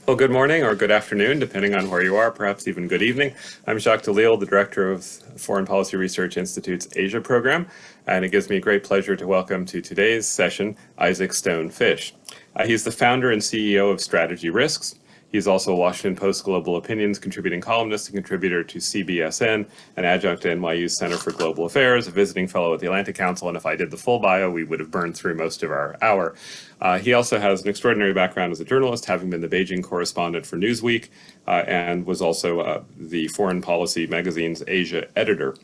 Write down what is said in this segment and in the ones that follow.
Well, good morning or good afternoon, depending on where you are, perhaps even good evening. I'm Jacques deLisle, the director of Foreign Policy Research Institute's Asia program, and it gives me great pleasure to welcome to today's session Isaac Stone Fish. He's the founder and CEO of Strategy Risks. He's also a Washington Post Global Opinions contributing columnist and contributor to CBSN, an adjunct to NYU's Center for Global Affairs, a visiting fellow at the Atlantic Council, and if I did the full bio, we would have burned through most of our hour. He also has an extraordinary background as a journalist, having been the Beijing correspondent for Newsweek, and was also the Foreign Policy magazine's Asia editor.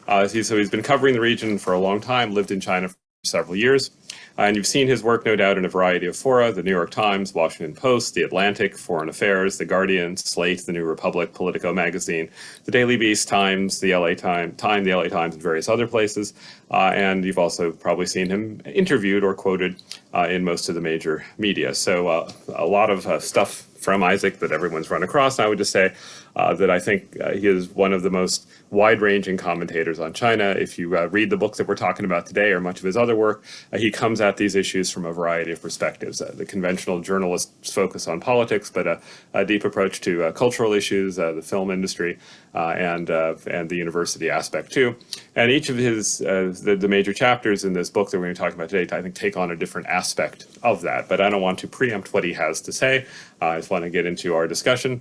So he's been covering the region for a long time, lived in China for several years. And you've seen his work, no doubt, in a variety of fora: the New York Times, Washington Post, the Atlantic, Foreign Affairs, the Guardian, Slate, the New Republic, Politico magazine, the Daily Beast, Times, the LA Times, and various other places. And you've also probably seen him interviewed or quoted in most of the major media. So a lot of stuff from Isaac that everyone's run across. And I would just say that I think he is one of the most wide-ranging commentators on China. If you read the books that we're talking about today or much of his other work, he comes at these issues from a variety of perspectives. The conventional journalists focus on politics, but a deep approach to cultural issues, the film industry, and the university aspect too. And each of his the major chapters in this book that we're going to talk about today, I think, take on a different aspect of that. But I don't want to preempt what he has to say. I just want to get into our discussion.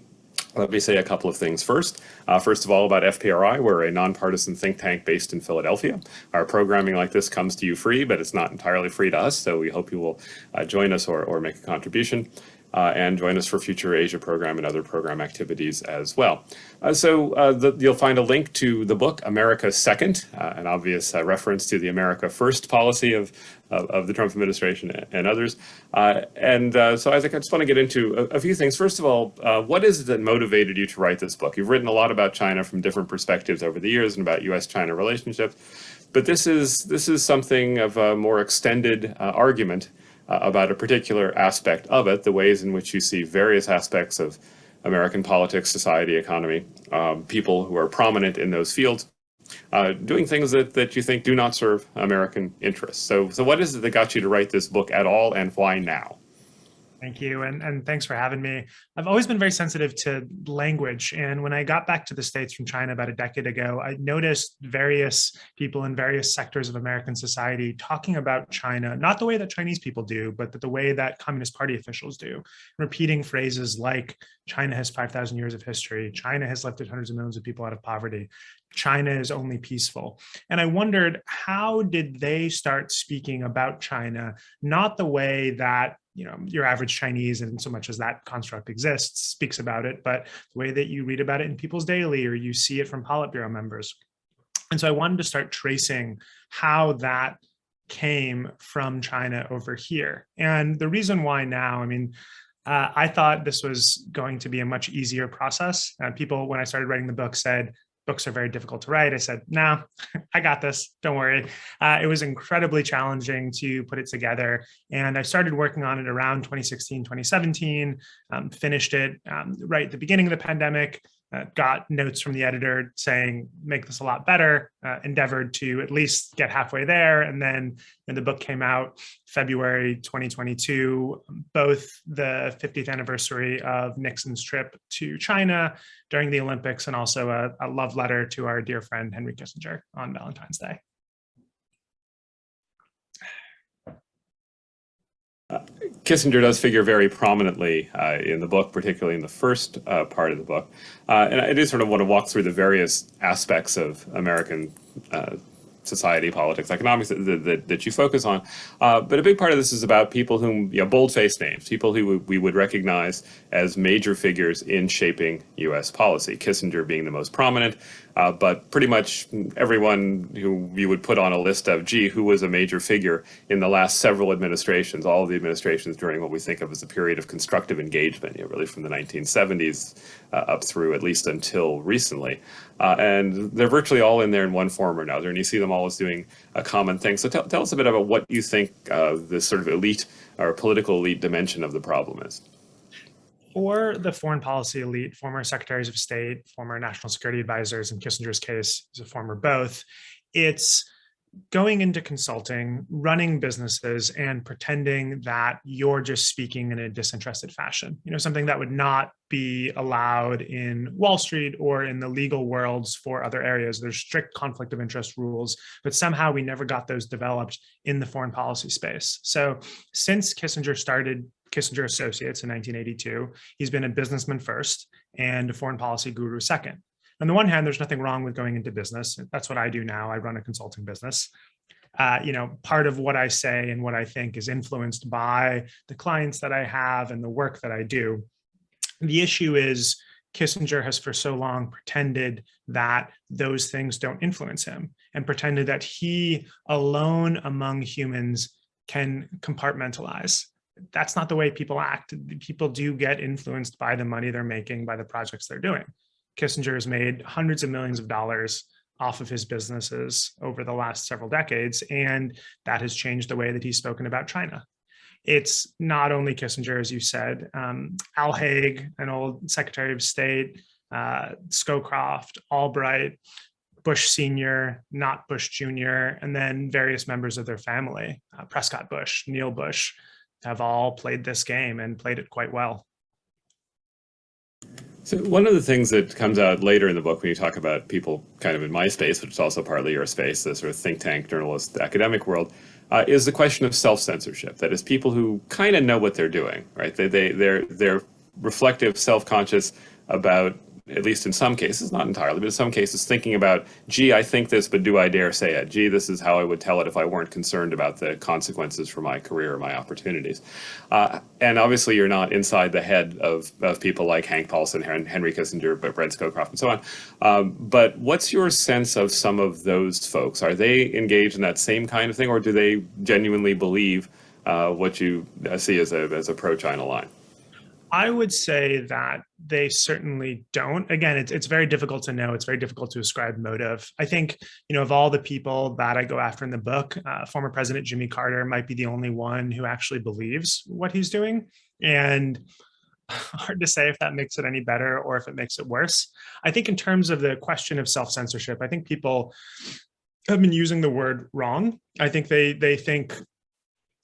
Let me say a couple of things first. First of all, about FPRI, we're a nonpartisan think tank based in Philadelphia. Our programming like this comes to you free, but it's not entirely free to us, so we hope you will join us or make a contribution. And join us for future Asia program and other program activities as well. You'll find a link to the book America Second, an obvious reference to the America First policy of the Trump administration and others. So Isaac, I just want to get into a few things. First of all, what is it that motivated you to write this book? You've written a lot about China from different perspectives over the years and about U.S.-China relationships, but this is something of a more extended argument about a particular aspect of it, the ways in which you see various aspects of American politics, society, economy, people who are prominent in those fields, doing things that you think do not serve American interests. So what is it that got you to write this book at all, and why now? Thank you. And thanks for having me. I've always been very sensitive to language. And when I got back to the States from China about a decade ago, I noticed various people in various sectors of American society talking about China, not the way that Chinese people do, but the way that Communist Party officials do, repeating phrases like China has 5,000 years of history, China has lifted hundreds of millions of people out of poverty, China is only peaceful. And I wondered, how did they start speaking about China, not the way that your average Chinese, and so much as that construct exists, speaks about it, but the way that you read about it in People's Daily or you see it from Politburo members. And so I wanted to start tracing how that came from China over here. And the reason why now, I thought this was going to be a much easier process. People, when I started writing the book, said, books are very difficult to write. I said, no, I got this. Don't worry. It was incredibly challenging to put it together. And I started working on it around 2016, 2017, finished it right at the beginning of the pandemic, got notes from the editor saying, make this a lot better, endeavored to at least get halfway there. And then when the book came out, February 2022, both the 50th anniversary of Nixon's trip to China during the Olympics, and also a love letter to our dear friend Henry Kissinger on Valentine's Day. Kissinger does figure very prominently in the book, particularly in the first part of the book. And I do sort of want to walk through the various aspects of American society, politics, economics that you focus on. But a big part of this is about people whom, bold-faced names, people who we would recognize as major figures in shaping U.S. policy, Kissinger being the most prominent. But pretty much everyone who you would put on a list of, who was a major figure in the last several administrations, all of the administrations during what we think of as a period of constructive engagement, really from the 1970s up through at least until recently. And they're virtually all in there in one form or another, and you see them all as doing a common thing. So tell us a bit about what you think this sort of elite or political elite dimension of the problem is. For the foreign policy elite, former secretaries of state, former national security advisors, in Kissinger's case, he's a former both, it's going into consulting, running businesses, and pretending that you're just speaking in a disinterested fashion, something that would not be allowed in Wall Street or in the legal worlds for other areas. There's strict conflict of interest rules, but somehow we never got those developed in the foreign policy space. So since Kissinger started Kissinger Associates in 1982, he's been a businessman first and a foreign policy guru second. On the one hand, there's nothing wrong with going into business. That's what I do now. I run a consulting business. Part of what I say and what I think is influenced by the clients that I have and the work that I do. The issue is Kissinger has for so long pretended that those things don't influence him and pretended that he alone among humans can compartmentalize. That's not the way people act. People do get influenced by the money they're making, by the projects they're doing. Kissinger has made hundreds of millions of dollars off of his businesses over the last several decades, and that has changed the way that he's spoken about China. It's not only Kissinger, as you said, Al Haig, an old Secretary of State, Scowcroft, Albright, Bush Sr., not Bush Jr., and then various members of their family, Prescott Bush, Neil Bush, have all played this game and played it quite well. So one of the things that comes out later in the book when you talk about people kind of in my space, which is also partly your space, the sort of think tank, journalist, academic world, is the question of self-censorship. That is, people who kind of know what they're doing, right? They're reflective, self-conscious about, at least in some cases, not entirely, but in some cases, thinking about, gee, I think this, but do I dare say it? Gee, this is how I would tell it if I weren't concerned about the consequences for my career or my opportunities. And obviously, you're not inside the head of people like Hank Paulson, Henry Kissinger, but Brent Scowcroft, and so on. But what's your sense of some of those folks? Are they engaged in that same kind of thing, or do they genuinely believe what you see as a pro-China line? I would say that they certainly don't. Again, it's very difficult to know. It's very difficult to ascribe motive. I think, of all the people that I go after in the book, former President Jimmy Carter might be the only one who actually believes what he's doing. And hard to say if that makes it any better or if it makes it worse. I think in terms of the question of self-censorship, I think people have been using the word wrong. I think they think,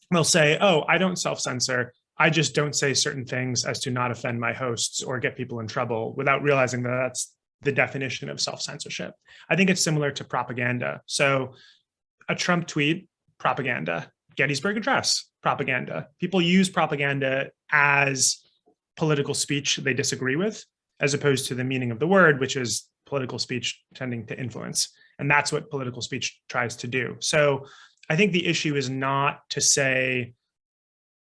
they'll say, oh, I don't self-censor. I just don't say certain things as to not offend my hosts or get people in trouble, without realizing that that's the definition of self-censorship. I think it's similar to propaganda. So a Trump tweet, propaganda. Gettysburg Address, propaganda. People use propaganda as political speech they disagree with, as opposed to the meaning of the word, which is political speech tending to influence. And that's what political speech tries to do. So I think the issue is not to say,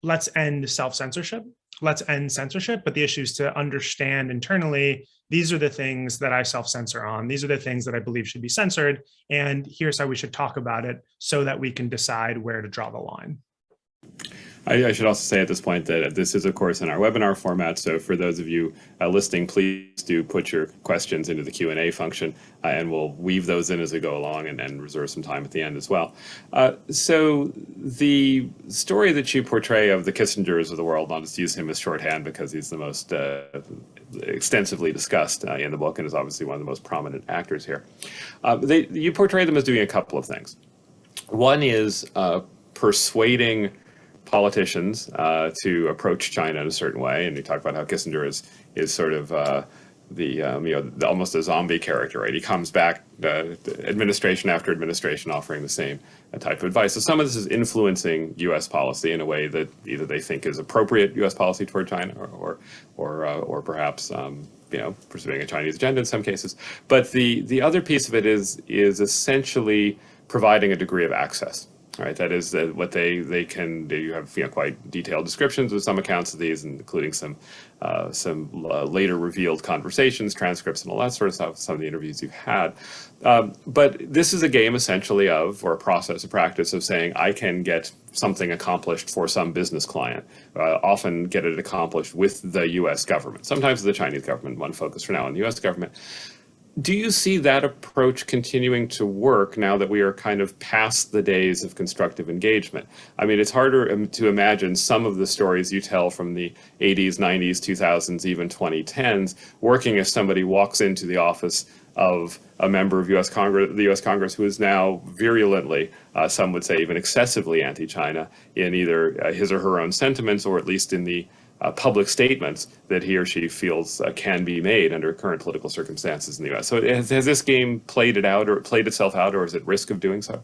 let's end self-censorship, let's end censorship, but the issue is to understand internally, these are the things that I self-censor on, these are the things that I believe should be censored, and here's how we should talk about it so that we can decide where to draw the line. I should also say at this point that this is, of course, in our webinar format. So for those of you listening, please do put your questions into the Q&A function, and we'll weave those in as we go along and reserve some time at the end as well. So the story that you portray of the Kissingers of the world, I'll just use him as shorthand because he's the most extensively discussed in the book and is obviously one of the most prominent actors here. You portray them as doing a couple of things. One is persuading politicians to approach China in a certain way, and you talk about how Kissinger is sort of almost a zombie character, right? He comes back administration after administration offering the same type of advice. So some of this is influencing U.S. policy in a way that either they think is appropriate U.S. policy toward China, or perhaps pursuing a Chinese agenda in some cases. But the other piece of it is essentially providing a degree of access. Right, that is what they can do. You have quite detailed descriptions of some accounts of these, including some later revealed conversations, transcripts, and all that sort of stuff. Some of the interviews you've had, but this is a game essentially or a process, a practice of saying I can get something accomplished for some business client. Often get it accomplished with the U.S. government. Sometimes the Chinese government. One focus for now on the U.S. government. Do you see that approach continuing to work now that we are kind of past the days of constructive engagement? I mean, it's harder to imagine some of the stories you tell from the 80s, 90s, 2000s, even 2010s, working as somebody walks into the office of a member of the U.S. Congress who is now virulently, some would say even excessively anti-China in either his or her own sentiments, or at least in the public statements that he or she feels can be made under current political circumstances in the U.S. So has this game played itself out, or is at risk of doing so?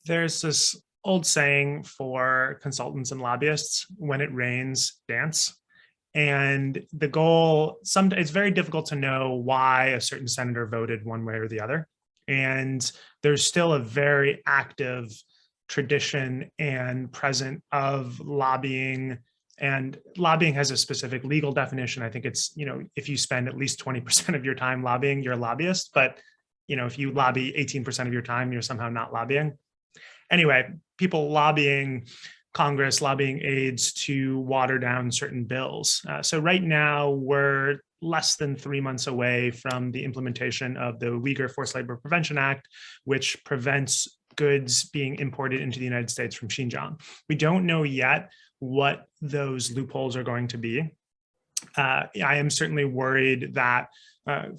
There's this old saying for consultants and lobbyists: when it rains, dance. And the goal, it's very difficult to know why a certain senator voted one way or the other. And there's still a very active tradition and present of lobbying. And lobbying has a specific legal definition. I think it's, if you spend at least 20% of your time lobbying, you're a lobbyist. But, if you lobby 18% of your time, you're somehow not lobbying. Anyway, people lobbying Congress, lobbying aides to water down certain bills. So right now, we're less than 3 months away from the implementation of the Uyghur Forced Labor Prevention Act, which prevents goods being imported into the United States from Xinjiang. We don't know yet what those loopholes are going to be. I am certainly worried that,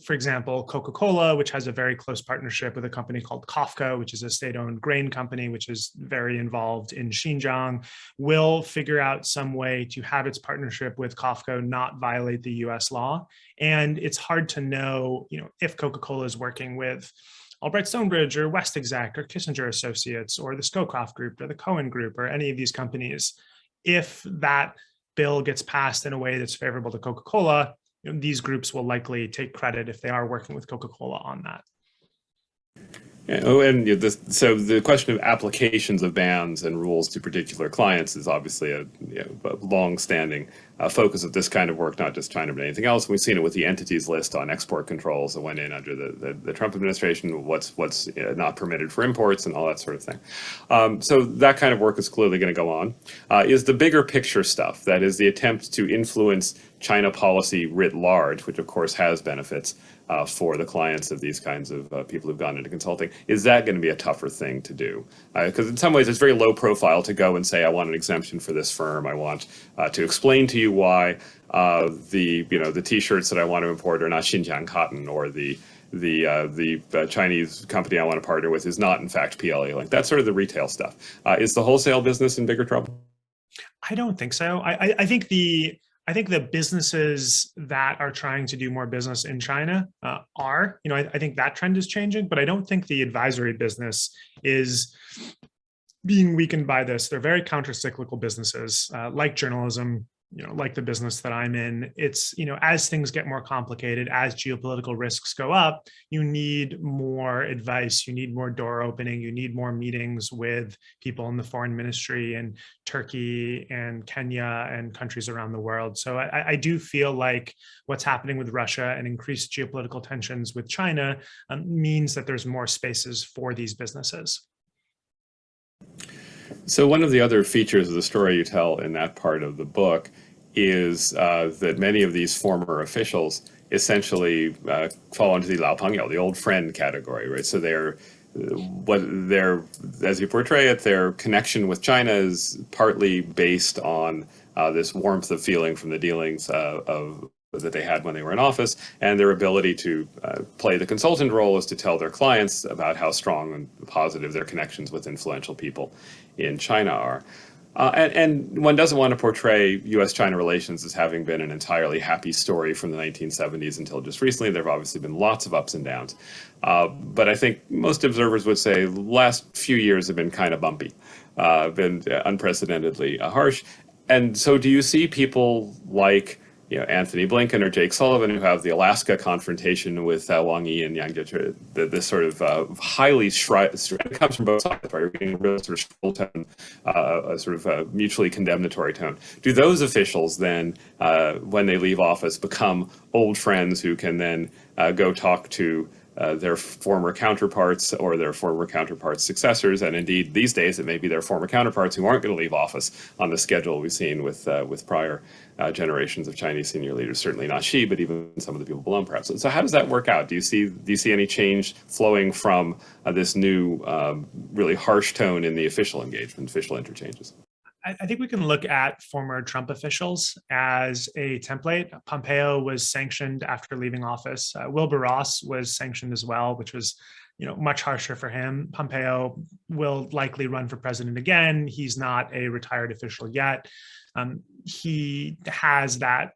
for example, Coca-Cola, which has a very close partnership with a company called COFCO, which is a state-owned grain company, which is very involved in Xinjiang, will figure out some way to have its partnership with COFCO not violate the US law. And it's hard to know, if Coca-Cola is working with Albright Stonebridge or West Exec or Kissinger Associates or the Skokov Group or the Cohen Group or any of these companies. If that bill gets passed in a way that's favorable to Coca-Cola, these groups will likely take credit if they are working with Coca-Cola on that. So the question of applications of bans and rules to particular clients is obviously a long-standing focus of this kind of work, not just China but anything else. We've seen it with the entities list on export controls that went in under the Trump administration, what's not permitted for imports and all that sort of thing. So that kind of work is clearly going to go on. Is the bigger picture stuff, that is the attempt to influence China policy writ large, which of course has benefits for the clients of these kinds of people who've gone into consulting, is that going to be a tougher thing to do? Because in some ways it's very low profile to go and say, I want an exemption for this firm. I want to explain to you why the T-shirts that I want to import are not Xinjiang cotton, or the Chinese company I want to partner with is not in fact PLA. Like, that's sort of the retail stuff. Is the wholesale business in bigger trouble? I don't think so. I think the businesses that are trying to do more business in China are, I think that trend is changing, but I don't think the advisory business is being weakened by this. They're very counter-cyclical businesses, like journalism, like the business that I'm in. It's, as things get more complicated, as geopolitical risks go up, you need more advice, you need more door opening, you need more meetings with people in the foreign ministry in Turkey and Kenya and countries around the world. So I do feel like what's happening with Russia and increased geopolitical tensions with China means that there's more spaces for these businesses. So one of the other features of the story you tell in that part of the book is that many of these former officials essentially fall into the Lao Pengyo, the old friend category, right? So as you portray it, their connection with China is partly based on this warmth of feeling from the dealings that they had when they were in office, and their ability to play the consultant role is to tell their clients about how strong and positive their connections with influential people in China are. And one doesn't want to portray U.S.-China relations as having been an entirely happy story from the 1970s until just recently. There have obviously been lots of ups and downs. But I think most observers would say the last few years have been kind of bumpy, been unprecedentedly harsh. And so do you see people like Anthony Blinken or Jake Sullivan, who have the Alaska confrontation with Wang Yi and Yang Jiechi, this sort of highly it comes from both sides, right? We're getting a real sort of shrill tone, a sort of mutually condemnatory tone. Do those officials then, when they leave office, become old friends who can then go talk to their former counterparts or their former counterparts' successors, and indeed these days it may be their former counterparts who aren't going to leave office on the schedule we've seen with prior generations of Chinese senior leaders, certainly not Xi, but even some of the people below him perhaps. So how does that work out? Do you see any change flowing from this new really harsh tone in the official engagement, official interchanges? I think we can look at former Trump officials as a template. Pompeo was sanctioned after leaving office. Wilbur Ross was sanctioned as well, which was, much harsher for him. Pompeo will likely run for president again. He's not a retired official yet. He has that,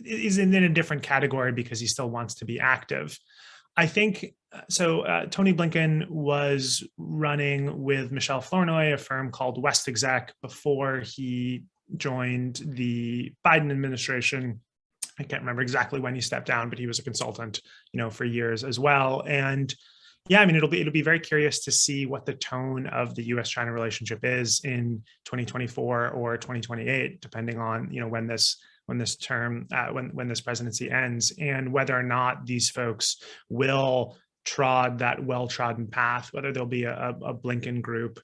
is in a different category because he still wants to be active. I think so. Tony Blinken was running with Michelle Flournoy, a firm called West Exec, before he joined the Biden administration. I can't remember exactly when he stepped down, but he was a consultant, for years as well. And yeah, I mean, it'll be very curious to see what the tone of the U.S.-China relationship is in 2024 or 2028, depending on when this presidency ends, and whether or not these folks will trod that well-trodden path, whether there'll be a Blinken group,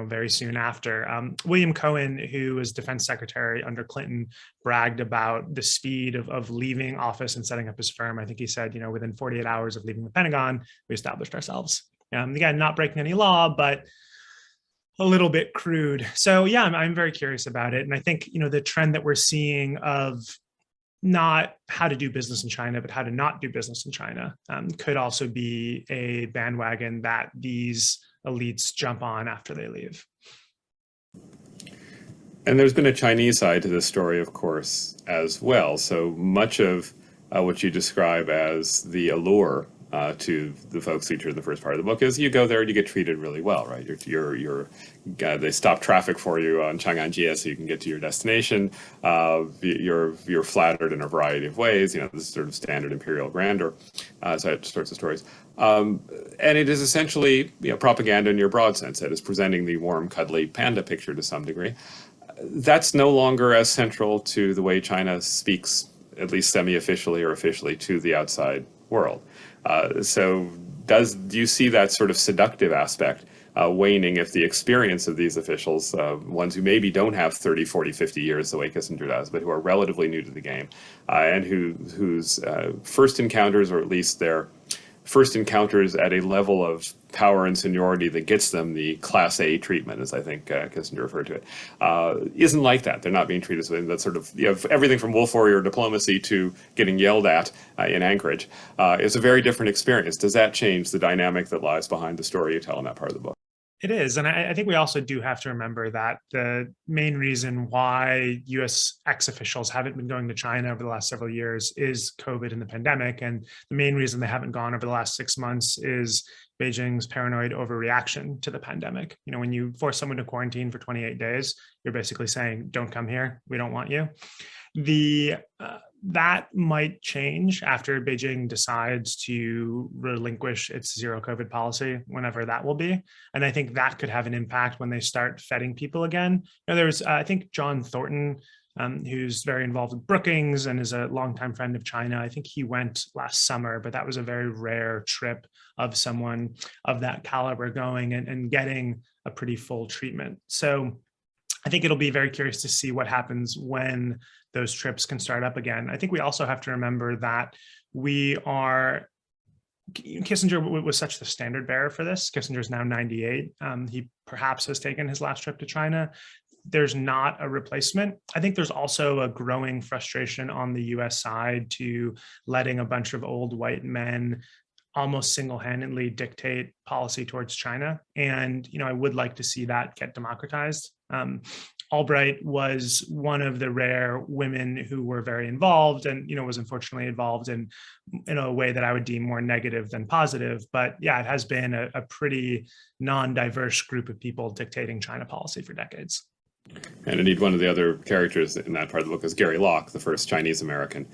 very soon after. William Cohen, who was defense secretary under Clinton, bragged about the speed of leaving office and setting up his firm. I think he said, within 48 hours of leaving the Pentagon, we established ourselves. Again, not breaking any law, but a little bit crude. So yeah, I'm very curious about it. And I think, the trend that we're seeing of not how to do business in China, but how to not do business in China could also be a bandwagon that these elites jump on after they leave. And there's been a Chinese side to this story, of course, as well. So much of what you describe as the allure to the folks featured in the first part of the book is you go there and you get treated really well, right? They stop traffic for you on Chang'an Jie so you can get to your destination. You're flattered in a variety of ways. This sort of standard imperial grandeur, sorts of stories. And it is essentially propaganda in your broad sense. It is presenting the warm, cuddly panda picture to some degree. That's no longer as central to the way China speaks, at least semi-officially or officially, to the outside world. So do you see that sort of seductive aspect waning if the experience of these officials, ones who maybe don't have 30, 40, 50 years the way Kissinger does, but who are relatively new to the game, and whose first encounters, or at least their first encounters at a level of power and seniority that gets them the Class A treatment, as I think Kissinger referred to it, isn't like that. They're not being treated with that sort of, everything from wolf warrior diplomacy to getting yelled at in Anchorage is a very different experience. Does that change the dynamic that lies behind the story you tell in that part of the book? It is. And I think we also do have to remember that the main reason why US ex-officials haven't been going to China over the last several years is COVID and the pandemic. And the main reason they haven't gone over the last 6 months is Beijing's paranoid overreaction to the pandemic. When you force someone to quarantine for 28 days, you're basically saying, don't come here, we don't want you. That might change after Beijing decides to relinquish its zero COVID policy, whenever that will be. And I think that could have an impact when they start feting people again. There's, I think, John Thornton, who's very involved with Brookings and is a longtime friend of China. I think he went last summer, but that was a very rare trip of someone of that caliber going and getting a pretty full treatment. So I think it'll be very curious to see what happens when those trips can start up again. I think we also have to remember that Kissinger was such the standard bearer for this. Kissinger is now 98. He perhaps has taken his last trip to China. There's not a replacement. I think there's also a growing frustration on the US side to letting a bunch of old white men almost single-handedly dictate policy towards China. And, I would like to see that get democratized. Albright was one of the rare women who were very involved and, was unfortunately involved in a way that I would deem more negative than positive. But yeah, it has been a pretty non-diverse group of people dictating China policy for decades. And indeed, one of the other characters in that part of the book is Gary Locke, the first Chinese-American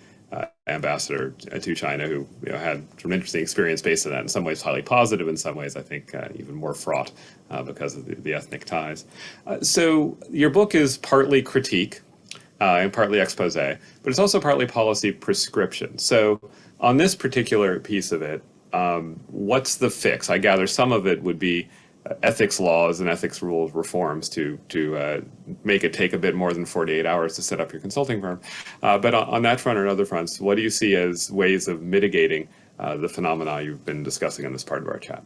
ambassador to China, who had an interesting experience based on that. In some ways, highly positive. In some ways, I think even more fraught because of the ethnic ties. So your book is partly critique and partly expose, but it's also partly policy prescription. So on this particular piece of it, what's the fix? I gather some of it would be ethics laws and ethics rules reforms to make it take a bit more than 48 hours to set up your consulting firm. But on that front or other fronts, what do you see as ways of mitigating the phenomena you've been discussing in this part of our chat?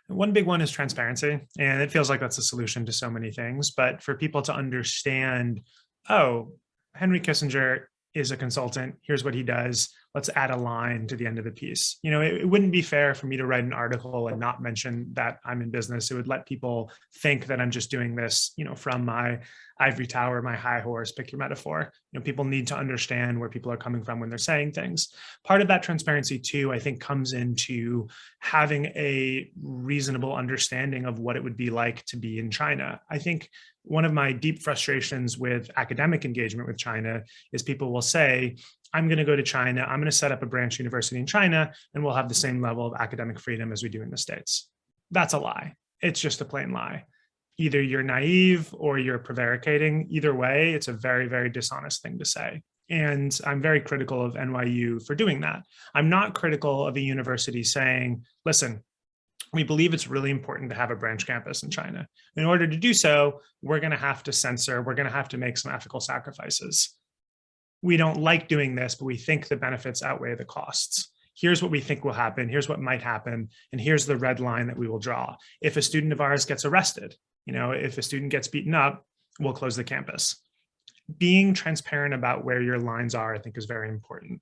One big one is transparency, and it feels like that's a solution to so many things. But for people to understand, oh, Henry Kissinger is a consultant. Here's what he does. Let's add a line to the end of the piece. It wouldn't be fair for me to write an article and not mention that I'm in business. It would let people think that I'm just doing this, from my ivory tower, my high horse, pick your metaphor. People need to understand where people are coming from when they're saying things. Part of that transparency too, I think, comes into having a reasonable understanding of what it would be like to be in China. I think one of my deep frustrations with academic engagement with China is people will say, I'm going to go to China, I'm going to set up a branch university in China, and we'll have the same level of academic freedom as we do in the States. That's a lie. It's just a plain lie. Either you're naive or you're prevaricating. Either way, it's a very, very dishonest thing to say. And I'm very critical of NYU for doing that. I'm not critical of a university saying, listen, we believe it's really important to have a branch campus in China. In order to do so, we're going to have to censor, we're going to have to make some ethical sacrifices. We don't like doing this, but we think the benefits outweigh the costs. Here's what we think will happen. Here's what might happen. And here's the red line that we will draw. If a student of ours gets arrested, if a student gets beaten up, we'll close the campus. Being transparent about where your lines are, I think, is very important.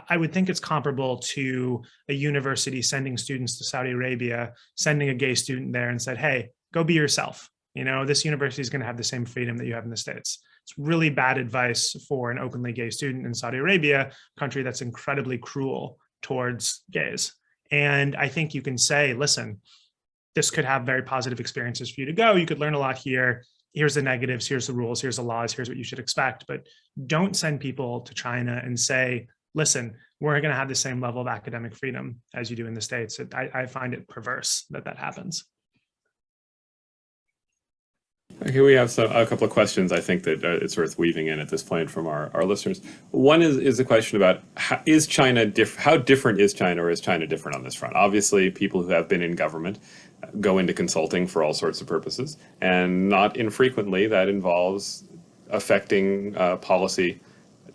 I would think it's comparable to a university sending students to Saudi Arabia, sending a gay student there and said, hey, go be yourself. This university is going to have the same freedom that you have in the States. It's really bad advice for an openly gay student in Saudi Arabia, a country that's incredibly cruel towards gays. And I think you can say, listen, this could have very positive experiences for you to go. You could learn a lot here. Here's the negatives, here's the rules, here's the laws, here's what you should expect. But don't send people to China and say, listen, we're going to have the same level of academic freedom as you do in the States. I find it perverse that how Okay, we have a couple of questions I think that it's worth weaving in at this point from our listeners. One is a question about how different is China, or is China different on this front? Obviously, people who have been in government go into consulting for all sorts of purposes, and not infrequently that involves affecting policy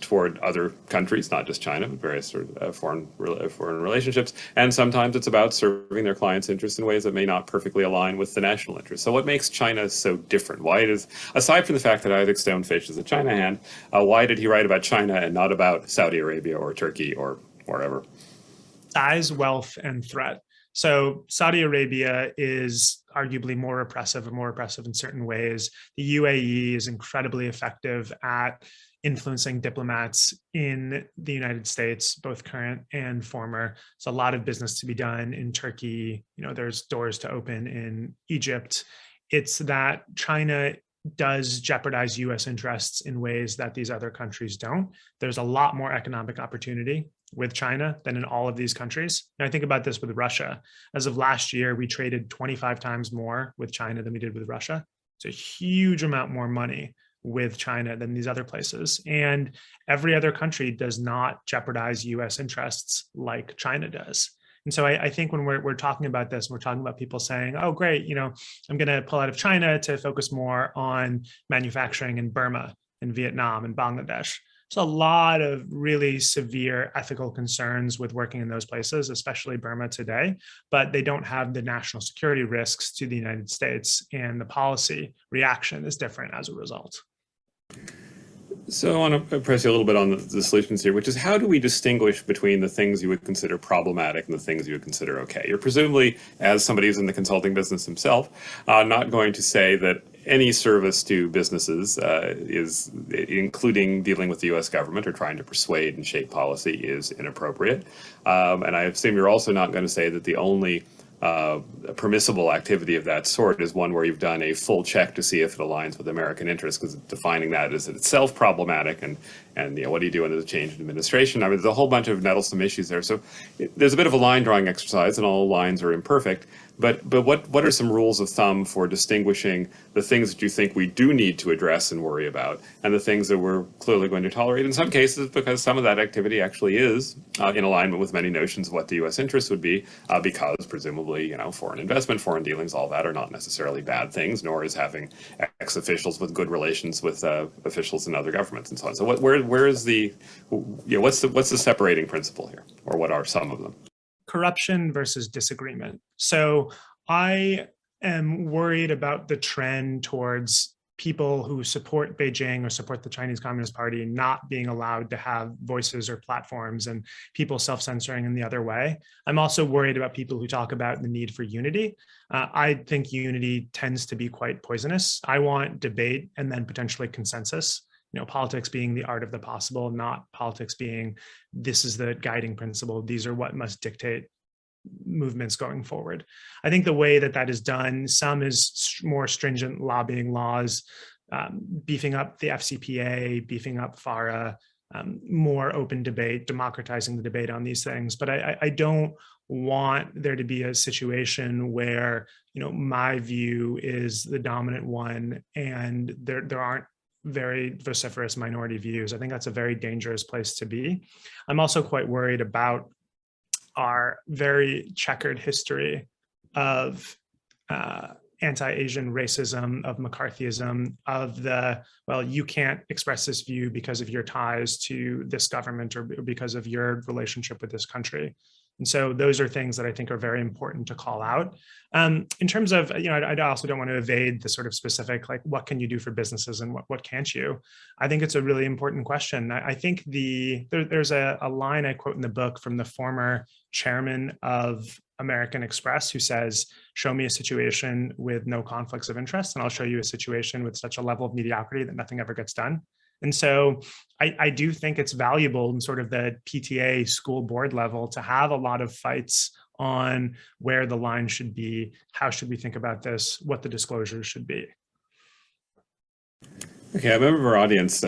toward other countries, not just China, but various sort of foreign relationships. And sometimes it's about serving their clients' interests in ways that may not perfectly align with the national interest. So what makes China so different? Why is, aside from the fact that Isaac Stonefish is a China hand, why did he write about China and not about Saudi Arabia or Turkey or wherever? Size, wealth, and threat. So Saudi Arabia is arguably more oppressive in certain ways. The UAE is incredibly effective at influencing diplomats in the United States, both current and former. There's a lot of business to be done in Turkey. There's doors to open in Egypt. It's that China does jeopardize US interests in ways that these other countries don't. There's a lot more economic opportunity with China than in all of these countries. And I think about this with Russia. As of last year, we traded 25 times more with China than we did with Russia. It's a huge amount more money with China than these other places. And every other country does not jeopardize US interests like China does. And so I think when we're talking about this, we're talking about people saying, oh, great, I'm going to pull out of China to focus more on manufacturing in Burma and Vietnam and Bangladesh. So a lot of really severe ethical concerns with working in those places, especially Burma today, but they don't have the national security risks to the United States, and the policy reaction is different as a result. So I want to press you a little bit on the solutions here, which is how do we distinguish between the things you would consider problematic and the things you would consider okay? You're presumably, as somebody who's in the consulting business himself, not going to say that any service to businesses is, including dealing with the U.S. government or trying to persuade and shape policy, is inappropriate. And I assume you're also not going to say that the only permissible activity of that sort is one where you've done a full check to see if it aligns with American interests, because defining that is itself problematic. And what do you do when there's a change in administration? I mean, there's a whole bunch of nettlesome issues there. So there's a bit of a line drawing exercise, and all lines are imperfect. But what are some rules of thumb for distinguishing the things that you think we do need to address and worry about, and the things that we're clearly going to tolerate in some cases, because some of that activity actually is in alignment with many notions of what the U.S. interests would be, because presumably, foreign investment, foreign dealings, all that are not necessarily bad things, nor is having ex-officials with good relations with officials in other governments and so on. So where is the, what's the separating principle here, or what are some of them? Corruption versus disagreement. So I am worried about the trend towards people who support Beijing or support the Chinese Communist Party not being allowed to have voices or platforms, and people self-censoring in the other way. I'm also worried about people who talk about the need for unity. I think unity tends to be quite poisonous. I want debate and then potentially consensus. Politics being the art of the possible, not politics being this is the guiding principle. These are what must dictate movements going forward. I think the way that that is done, some is more stringent lobbying laws, beefing up the FCPA, beefing up FARA, more open debate, democratizing the debate on these things. But I don't want there to be a situation where my view is the dominant one and there aren't very vociferous minority views. I think that's a very dangerous place to be. I'm also quite worried about our very checkered history of anti-Asian racism, of McCarthyism, of well, you can't express this view because of your ties to this government or because of your relationship with this country. And so those are things that I think are very important to call out. In terms of, I also don't want to evade the sort of specific, like, what can you do for businesses and what can't you? I think it's a really important question. I think there's a line I quote in the book from the former chairman of American Express who says, show me a situation with no conflicts of interest, and I'll show you a situation with such a level of mediocrity that nothing ever gets done. And so I do think it's valuable in sort of the PTA school board level to have a lot of fights on where the line should be, how should we think about this, what the disclosures should be. Okay, a member of our audience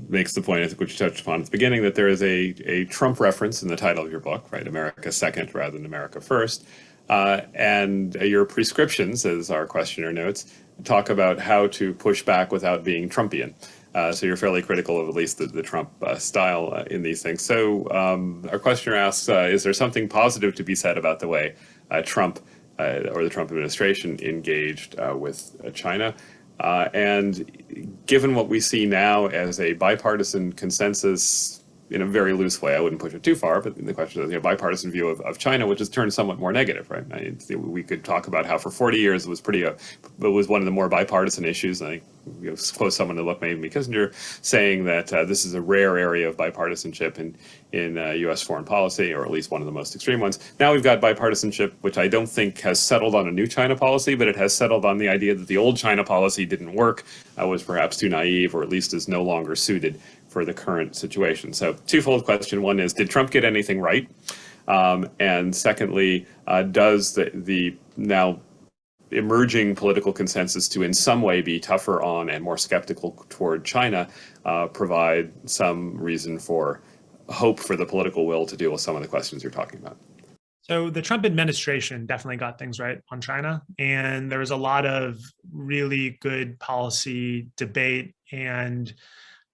makes the point, I think, which you touched upon at the beginning, that there is a Trump reference in the title of your book, right? America Second rather than America First. And your prescriptions, as our questioner notes, talk about how to push back without being Trumpian. So you're fairly critical of at least the Trump style in these things. So our questioner asks, is there something positive to be said about the way Trump or the Trump administration engaged with China? And given what we see now as a bipartisan consensus, in a very loose way, I wouldn't push it too far, but the question is, bipartisan view of China, which has turned somewhat more negative, right? We could talk about how for 40 years it was it was one of the more bipartisan issues. I think quote someone in the book, maybe Kissinger, saying that this is a rare area of bipartisanship in U.S. foreign policy, or at least one of the most extreme ones. Now we've got bipartisanship, which I don't think has settled on a new China policy, but it has settled on the idea that the old China policy didn't work, was perhaps too naive, or at least is no longer suited for the current situation. So twofold question. One is, did Trump get anything right? And secondly, does the now emerging political consensus to in some way be tougher on and more skeptical toward China provide some reason for hope for the political will to deal with some of the questions you're talking about? So the Trump administration definitely got things right on China, and there was a lot of really good policy debate and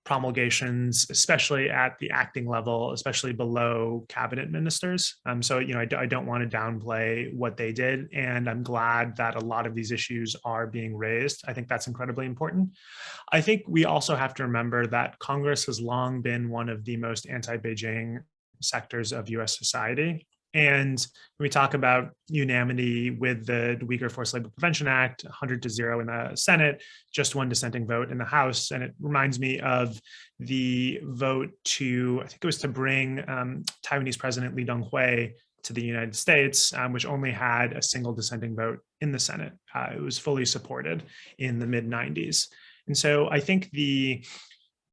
promulgations, especially at the acting level, especially below cabinet ministers. So, I don't want to downplay what they did, and I'm glad that a lot of these issues are being raised. I think that's incredibly important. I think we also have to remember that Congress has long been one of the most anti-Beijing sectors of US society. And when we talk about unanimity with the Uyghur Forced Labor Prevention Act, 100-0 in the Senate, just one dissenting vote in the House. And it reminds me of the vote I think it was to bring Taiwanese President Lee Teng-hui to the United States, which only had a single dissenting vote in the Senate. It was fully supported in the mid-90s. And so I think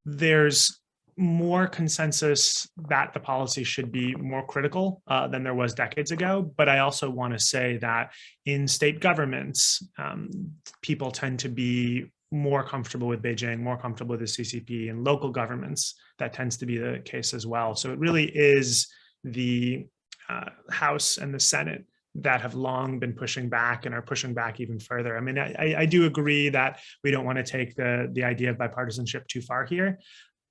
there's more consensus that the policy should be more critical than there was decades ago. But I also want to say that in state governments, people tend to be more comfortable with Beijing, more comfortable with the CCP. In local governments, that tends to be the case as well. So it really is the House and the Senate that have long been pushing back and are pushing back even further. I mean, I do agree that we don't want to take the idea of bipartisanship too far here.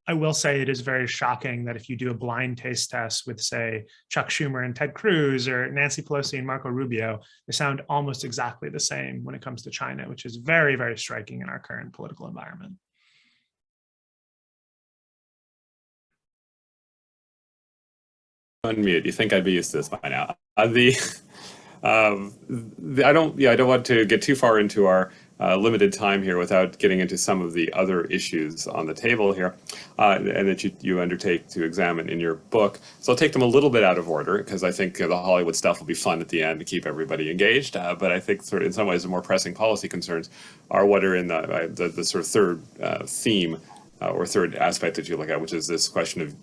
I will say it is very shocking that if you do a blind taste test with, say, Chuck Schumer and Ted Cruz or Nancy Pelosi and Marco Rubio, they sound almost exactly the same when it comes to China, which is very, very striking in our current political environment. Unmute. You think I'd be used to this by now. I don't want to get too far into our limited time here without getting into some of the other issues on the table here, and that you undertake to examine in your book. So I'll take them a little bit out of order because I think the Hollywood stuff will be fun at the end to keep everybody engaged. But I think sort of in some ways the more pressing policy concerns are what are in the sort of third theme or third aspect that you look at, which is this question of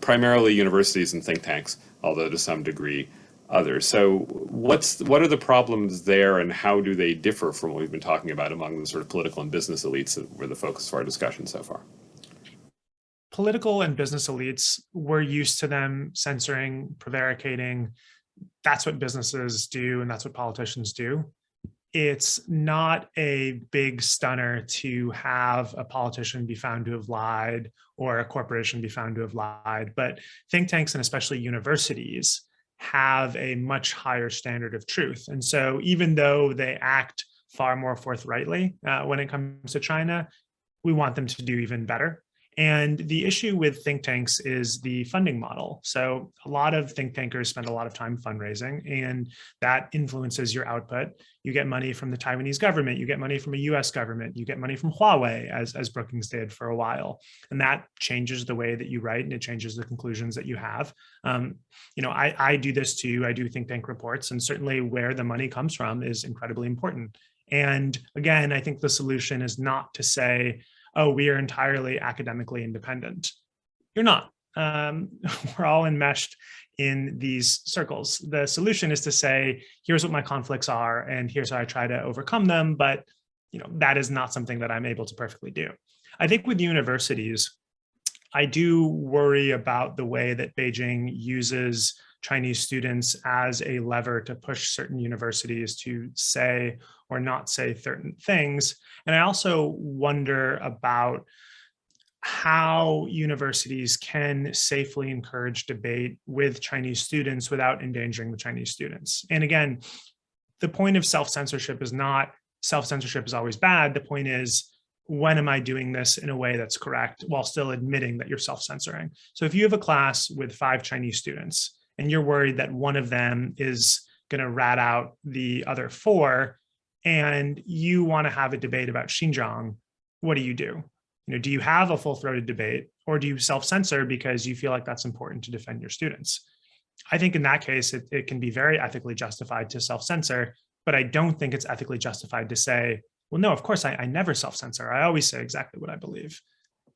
primarily universities and think tanks, although to some degree others. So what are the problems there, and how do they differ from what we've been talking about among the sort of political and business elites that were the focus of our discussion so far? Political and business elites, we're used to them censoring, prevaricating. That's what businesses do, and that's what politicians do. It's not a big stunner to have a politician be found to have lied or a corporation be found to have lied, but think tanks and especially universities have a much higher standard of truth. And so even though they act far more forthrightly when it comes to China, we want them to do even better. And the issue with think tanks is the funding model. So a lot of think tankers spend a lot of time fundraising, and that influences your output. You get money from the Taiwanese government, you get money from a US government, you get money from Huawei, as Brookings did for a while. And that changes the way that you write, and it changes the conclusions that you have. I do this too. I do think tank reports, and certainly where the money comes from is incredibly important. And again, I think the solution is not to say, oh, we are entirely academically independent. You're not. We're all enmeshed in these circles. The solution is to say, here's what my conflicts are, and here's how I try to overcome them. But that is not something that I'm able to perfectly do. I think with universities, I do worry about the way that Beijing uses Chinese students as a lever to push certain universities to say or not say certain things. And I also wonder about how universities can safely encourage debate with Chinese students without endangering the Chinese students. And again, the point of self-censorship is not self-censorship is always bad. The point is, when am I doing this in a way that's correct while still admitting that you're self-censoring? So if you have a class with 5 Chinese students and you're worried that one of them is going to rat out the other 4, and you want to have a debate about Xinjiang, what do? Do you have a full-throated debate, or do you self-censor because you feel like that's important to defend your students? I think in that case, it can be very ethically justified to self-censor, but I don't think it's ethically justified to say, well, no, of course, I never self-censor. I always say exactly what I believe,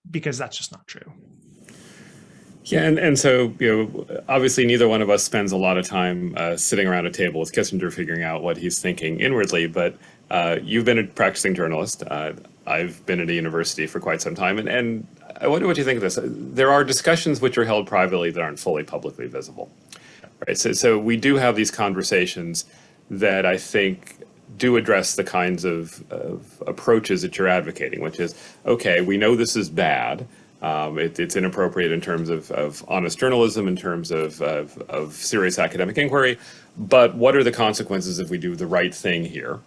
because that's just not true. Yeah, and so, obviously neither one of us spends a lot of time sitting around a table with Kissinger figuring out what he's thinking inwardly, but you've been a practicing journalist. I've been at a university for quite some time, and I wonder what you think of this. There are discussions which are held privately that aren't fully publicly visible, right? So we do have these conversations that I think do address the kinds of approaches that you're advocating, which is, okay, we know this is bad. It's inappropriate in terms of honest journalism, in terms of serious academic inquiry, but what are the consequences if we do the right thing here?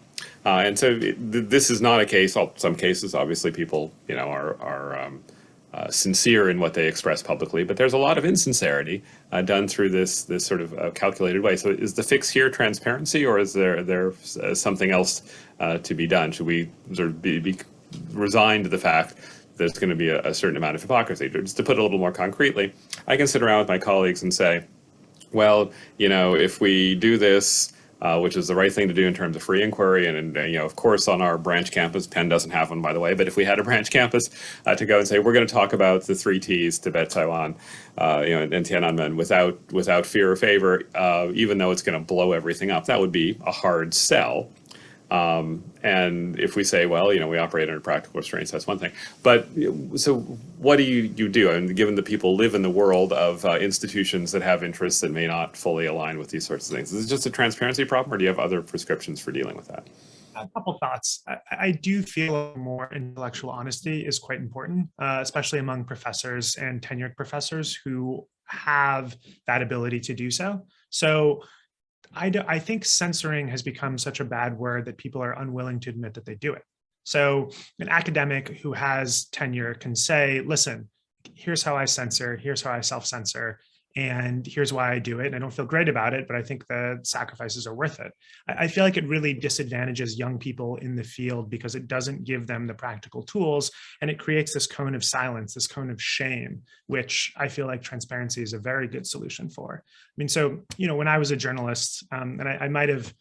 And so this is not a case. Some cases, obviously, people are sincere in what they express publicly, but there's a lot of insincerity done through this sort of calculated way. So is the fix here transparency, or is there something else to be done? Should we sort of be resigned to the fact there's going to be a certain amount of hypocrisy? Just to put it a little more concretely, I can sit around with my colleagues and say, well, if we do this, which is the right thing to do in terms of free inquiry, and of course on our branch campus, Penn doesn't have one, by the way, but if we had a branch campus to go and say, we're going to talk about the 3 Ts, Tibet, Taiwan, and Tiananmen without fear or favor, even though it's going to blow everything up, that would be a hard sell. And if we say, well, we operate under practical restraints, that's one thing. But so what do you do? I mean, given that people live in the world of institutions that have interests that may not fully align with these sorts of things, is it just a transparency problem, or do you have other prescriptions for dealing with that? A couple thoughts. I do feel more intellectual honesty is quite important, especially among professors and tenured professors who have that ability to do so. So I think censoring has become such a bad word that people are unwilling to admit that they do it. So an academic who has tenure can say, listen, here's how I censor, here's how I self-censor. And here's why I do it. And I don't feel great about it, but I think the sacrifices are worth it. I feel like it really disadvantages young people in the field because it doesn't give them the practical tools, and it creates this cone of silence, this cone of shame, which I feel like transparency is a very good solution for. I mean, so, when I was a journalist, and I might have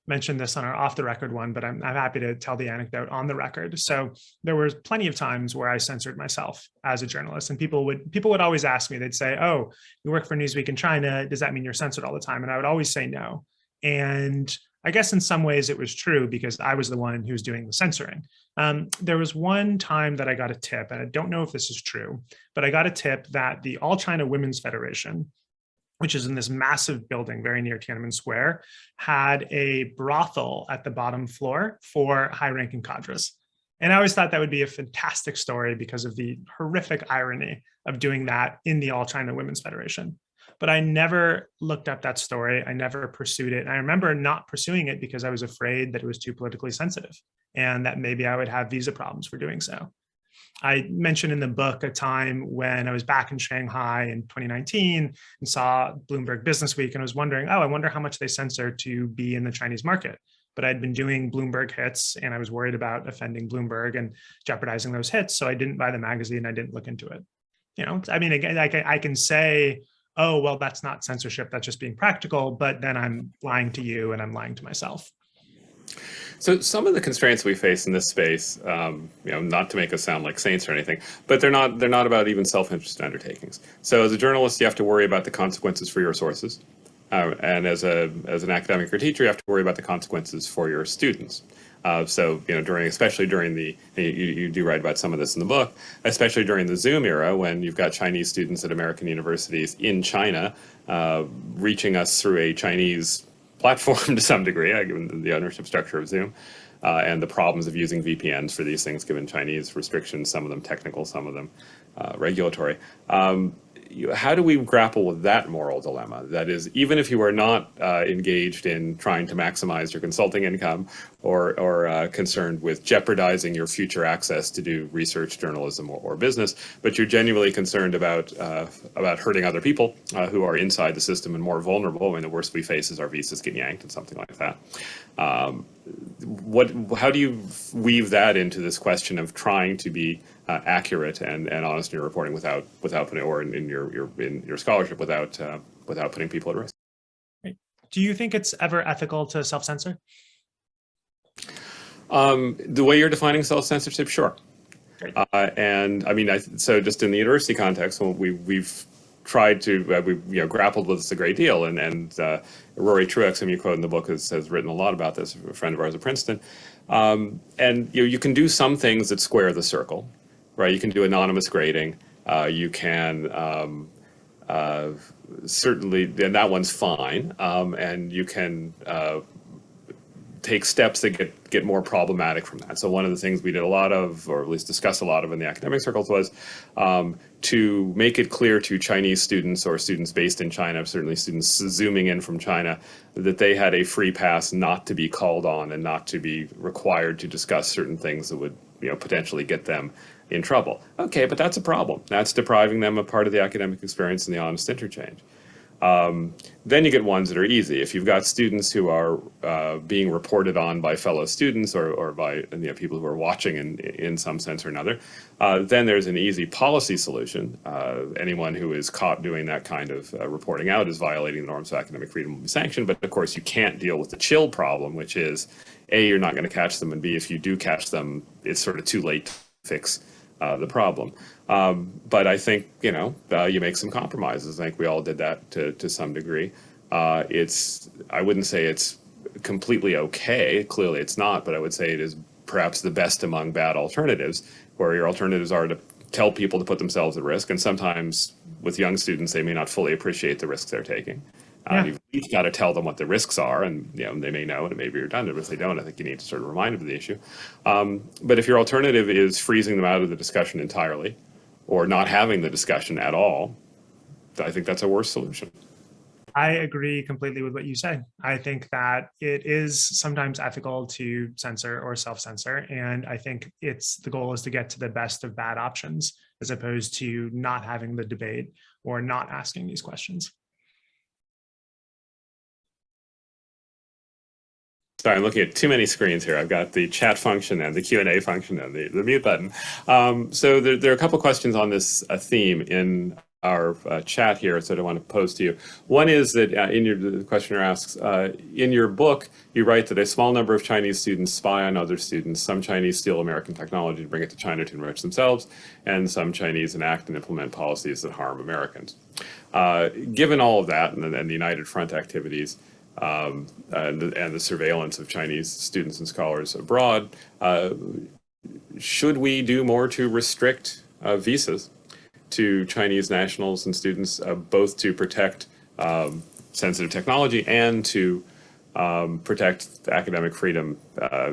mentioned this on our off the record one, but I'm happy to tell the anecdote on the record. So there was plenty of times where I censored myself as a journalist, and people would always ask me, they'd say, "Oh, you work for Newsweek in China. Does that mean you're censored all the time?" And I would always say no. And I guess in some ways it was true because I was the one who was doing the censoring. There was one time that I got a tip, and I don't know if this is true, but I got a tip that the All China Women's Federation, which is in this massive building very near Tiananmen Square, had a brothel at the bottom floor for high-ranking cadres. And I always thought that would be a fantastic story because of the horrific irony of doing that in the All China Women's Federation. But I never looked up that story. I never pursued it. And I remember not pursuing it because I was afraid that it was too politically sensitive and that maybe I would have visa problems for doing so. I mentioned in the book a time when I was back in Shanghai in 2019 and saw Bloomberg Business Week and was wondering, I wonder how much they censor to be in the Chinese market. But I'd been doing Bloomberg hits and I was worried about offending Bloomberg and jeopardizing those hits. So I didn't buy the magazine. I didn't look into it. I mean, again, I can say, oh, well, that's not censorship. That's just being practical. But then I'm lying to you and I'm lying to myself. So some of the constraints we face in this space, not to make us sound like saints or anything, but they're not about even self-interested undertakings. So as a journalist, you have to worry about the consequences for your sources, and as an academic or teacher, you have to worry about the consequences for your students. Especially during the, you do write about some of this in the book, especially during the Zoom era when you've got Chinese students at American universities in China reaching us through a Chinese platform to some degree, given the ownership structure of Zoom, and the problems of using VPNs for these things, given Chinese restrictions, some of them technical, some of them regulatory. How do we grapple with that moral dilemma? That is, even if you are not engaged in trying to maximize your consulting income or concerned with jeopardizing your future access to do research, journalism, or business, but you're genuinely concerned about hurting other people who are inside the system and more vulnerable. I mean, the worst we face is our visas get yanked and something like that. How do you weave that into this question of trying to be accurate and honest in your reporting without putting, or in your scholarship without putting people at risk? Do you think it's ever ethical to self-censor? The way you're defining self-censorship, sure. And I mean, so just in the university context, well, we've tried to, we've grappled with this a great deal, and Rory Truex, whom you quote in the book, has written a lot about this, a friend of ours at Princeton. And you can do some things that square the circle, right? You can do anonymous grading. You can certainly, and that one's fine. And you can take steps that get more problematic from that. So one of the things we did a lot of, or at least discussed a lot of in the academic circles, was to make it clear to Chinese students or students based in China, certainly students zooming in from China, that they had a free pass not to be called on and not to be required to discuss certain things that would potentially get them in trouble. Okay, but that's a problem. That's depriving them of part of the academic experience and the honest interchange. Then you get ones that are easy. If you've got students who are being reported on by fellow students or by people who are watching in some sense or another, then there's an easy policy solution. Anyone who is caught doing that kind of reporting out is violating the norms of academic freedom will be sanctioned. But of course, you can't deal with the chill problem, which is A, you're not going to catch them, and B, if you do catch them, it's sort of too late to fix the problem. But I think, you make some compromises. I think we all did that to some degree. I wouldn't say it's completely okay. Clearly it's not, but I would say it is perhaps the best among bad alternatives, where your alternatives are to tell people to put themselves at risk. And sometimes with young students, they may not fully appreciate the risks they're taking. You've got to tell them what the risks are, and they may know, and it may be redundant. But if they don't, I think you need to sort of remind them of the issue. But if your alternative is freezing them out of the discussion entirely, or not having the discussion at all, I think that's a worse solution. I agree completely with what you say. I think that it is sometimes ethical to censor or self-censor, and I think the goal is to get to the best of bad options as opposed to not having the debate or not asking these questions. Sorry, I'm looking at too many screens here. I've got the chat function and the Q&A function and the mute button. So there are a couple questions on this theme in our chat here, so I want to pose to you. One is that the questioner asks, in your book, you write that a small number of Chinese students spy on other students. Some Chinese steal American technology to bring it to China to enrich themselves, and some Chinese enact and implement policies that harm Americans. Given all of that and the United Front activities, and the surveillance of Chinese students and scholars abroad, should we do more to restrict visas to Chinese nationals and students, both to protect sensitive technology and to protect academic freedom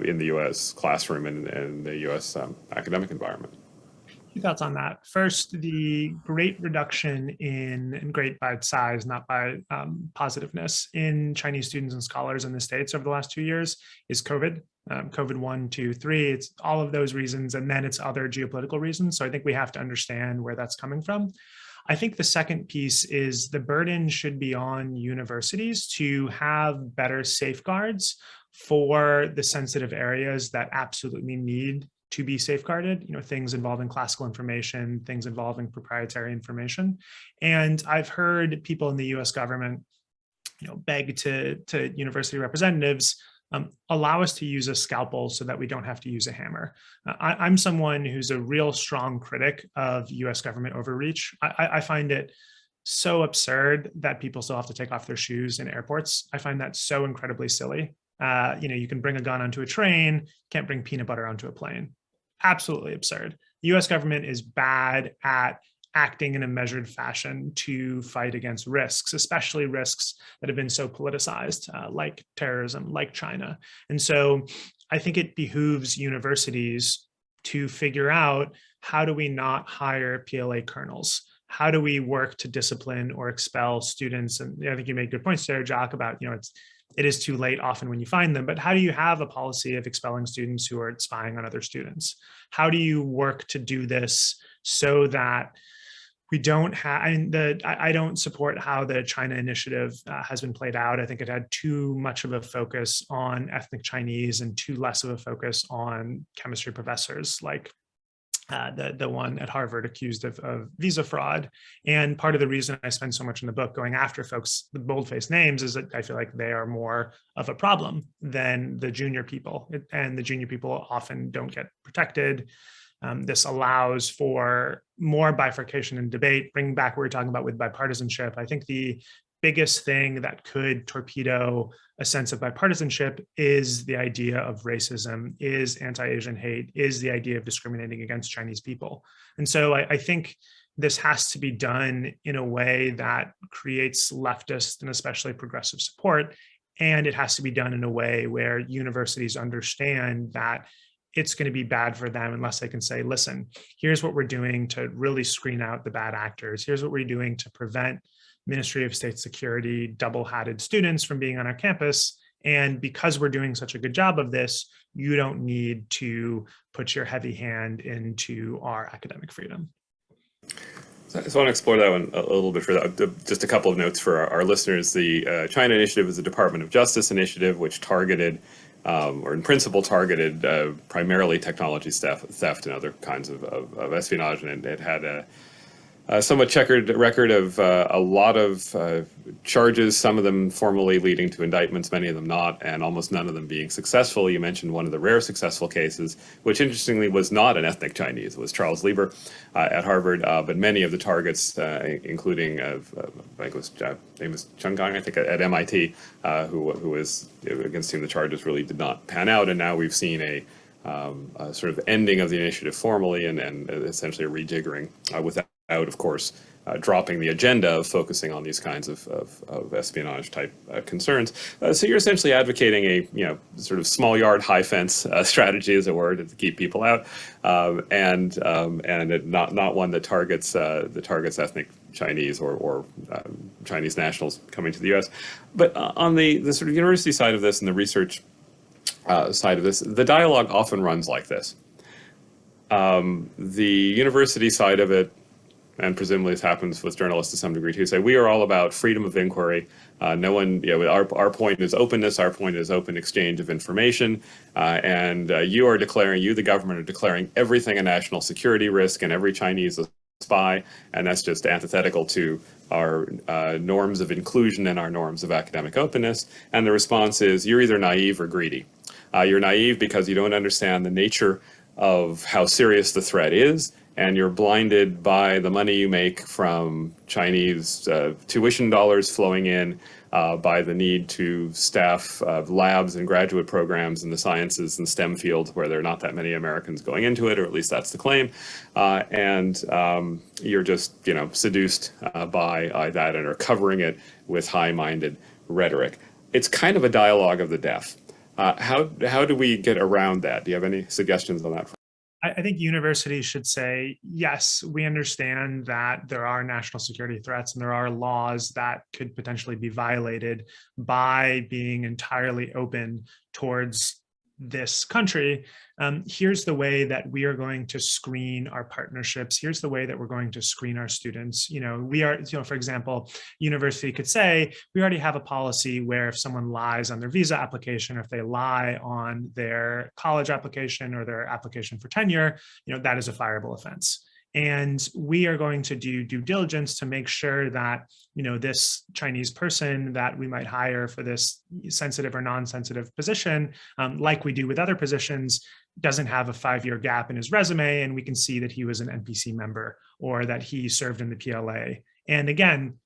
in the U.S. classroom and the U.S. Academic environment? Two thoughts on that. First, the great reduction and great by size, not by positiveness, in Chinese students and scholars in the States over the last 2 years is COVID. COVID 1, 2, 3, it's all of those reasons, and then it's other geopolitical reasons. So I think we have to understand where that's coming from. I think the second piece is the burden should be on universities to have better safeguards for the sensitive areas that absolutely need to be safeguarded, things involving classical information, things involving proprietary information. And I've heard people in the US government, beg to university representatives, allow us to use a scalpel so that we don't have to use a hammer. I'm someone who's a real strong critic of US government overreach. I find it so absurd that people still have to take off their shoes in airports. I find that so incredibly silly. You can bring a gun onto a train, can't bring peanut butter onto a plane. Absolutely absurd. The US government is bad at acting in a measured fashion to fight against risks, especially risks that have been so politicized, like terrorism, like China. And so I think it behooves universities to figure out, how do we not hire PLA colonels? How do we work to discipline or expel students? And I think you made good points there, Jacques, about, it is too late often when you find them, but how do you have a policy of expelling students who are spying on other students? How do you work to do this so that we don't have, I don't support how the China initiative has been played out. I think it had too much of a focus on ethnic Chinese and too less of a focus on chemistry professors, like the one at Harvard accused of visa fraud. And part of the reason I spend so much in the book going after folks, the bold-faced names, is that I feel like they are more of a problem than the junior people. And the junior people often don't get protected. This allows for more bifurcation and debate. Bringing back what we were talking about with bipartisanship, I think the biggest thing that could torpedo a sense of bipartisanship is the idea of racism, is anti-Asian hate, is the idea of discriminating against Chinese people. And so I think this has to be done in a way that creates leftist and especially progressive support. And it has to be done in a way where universities understand that it's going to be bad for them unless they can say, listen, here's what we're doing to really screen out the bad actors. Here's what we're doing to prevent Ministry of State Security double-hatted students from being on our campus. And because we're doing such a good job of this, you don't need to put your heavy hand into our academic freedom. So I just want to explore that one a little bit further. Just a couple of notes for our listeners. The China Initiative is a Department of Justice initiative which targeted, or in principle targeted, primarily technology theft and other kinds of espionage, and it had a somewhat checkered record of a lot of charges, some of them formally leading to indictments, many of them not, and almost none of them being successful. You mentioned one of the rare successful cases, which interestingly was not an ethnic Chinese. It was Charles Lieber at Harvard, but many of the targets, including, I think it was name was Chenggang, I think, at MIT, who was against whom the charges really did not pan out, and now we've seen a sort of ending of the initiative formally and essentially a rejiggering without, of course, dropping the agenda of focusing on these kinds of espionage type concerns. So you're essentially advocating a sort of small yard, high fence strategy, as it were, to keep people out, and not one that targets ethnic Chinese or Chinese nationals coming to the U.S. But on the sort of university side of this and the research side of this, the dialogue often runs like this. The university side of it, and presumably this happens with journalists to some degree too, say we are all about freedom of inquiry. No one, our point is openness. Our point is open exchange of information. And you, the government, are declaring everything a national security risk and every Chinese a spy. And that's just antithetical to our norms of inclusion and our norms of academic openness. And the response is you're either naive or greedy. You're naive because you don't understand the nature of how serious the threat is, and you're blinded by the money you make from Chinese tuition dollars flowing in, by the need to staff labs and graduate programs in the sciences and STEM fields where there are not that many Americans going into it, or at least that's the claim. And you're just, seduced by that and are covering it with high-minded rhetoric. It's kind of a dialogue of the deaf. How do we get around that? Do you have any suggestions on that? I think universities should say, yes, we understand that there are national security threats and there are laws that could potentially be violated by being entirely open towards this country. Here's the way that we are going to screen our partnerships. Here's the way that we're going to screen our students. We are, for example, university could say, we already have a policy where if someone lies on their visa application, or if they lie on their college application or their application for tenure, that is a fireable offense. And we are going to do due diligence to make sure that, this Chinese person that we might hire for this sensitive or non-sensitive position, like we do with other positions, doesn't have a 5-year gap in his resume, and we can see that he was an NPC member or that he served in the PLA. And again,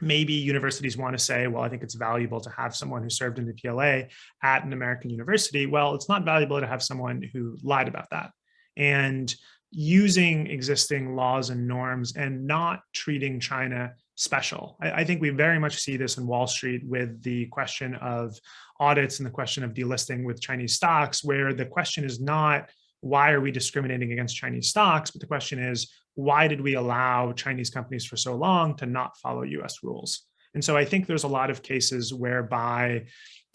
maybe universities want to say, well, I think it's valuable to have someone who served in the PLA at an American university. Well, it's not valuable to have someone who lied about that. And using existing laws and norms and not treating China special. I think we very much see this in Wall Street with the question of audits and the question of delisting with Chinese stocks, where the question is not, why are we discriminating against Chinese stocks? But the question is, why did we allow Chinese companies for so long to not follow US rules? And so I think there's a lot of cases whereby